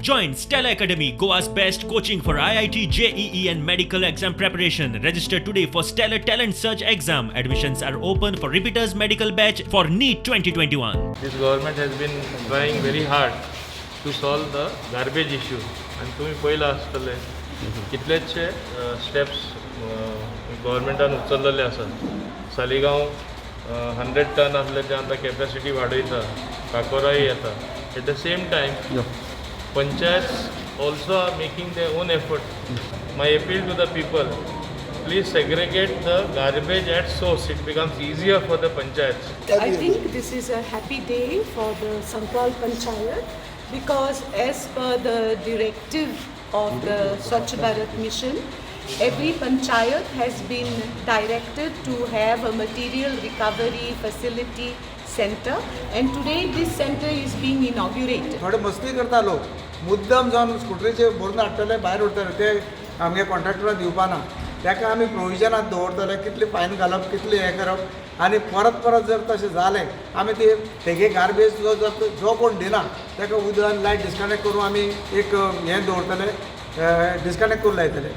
Join Stella Academy, Goa's best coaching for IIT, JEE and medical exam preparation. Register today for Stellar Talent Search exam. Admissions are open for repeaters medical batch for NEET 2021. This government has been trying very hard to solve the garbage issue. आणि तुम्ही पळयलां आसतले कितलेशे steps गव्हर्मेंटान उचललेले आसात. Saligao 100 ton आसले ते आतां capacity वाडयता, काकोराय येता. At the same time panchayats also are making their own effort. My appeal to the people, please segregate the garbage at source. It becomes easier for the panchayats. I think this is a happy day for the Sankral Panchayat because as per the directive of the Swachh Bharat Mission, every panchayat has been directed to have a material recovery facility center, and today this center is being inaugurated. थोडे मस्ती करता लोक मुद्दम जावन स्कुटरीचे भरून हाडटले भायर उरतले ते आमगे कॉन्ट्रॅक्टराक दिवपाना. ताका आमी प्रोविजनात दवरतले कितली फायन घालप कितली हें करप आनी परत परत जर तशें जालें आमी ते तेगे गार्बेज जो कोण दिना ताका उदक लायट डिस्कनेक्ट करून आमी एक हें दवरतले डिस्कनेक्ट करून लायतले.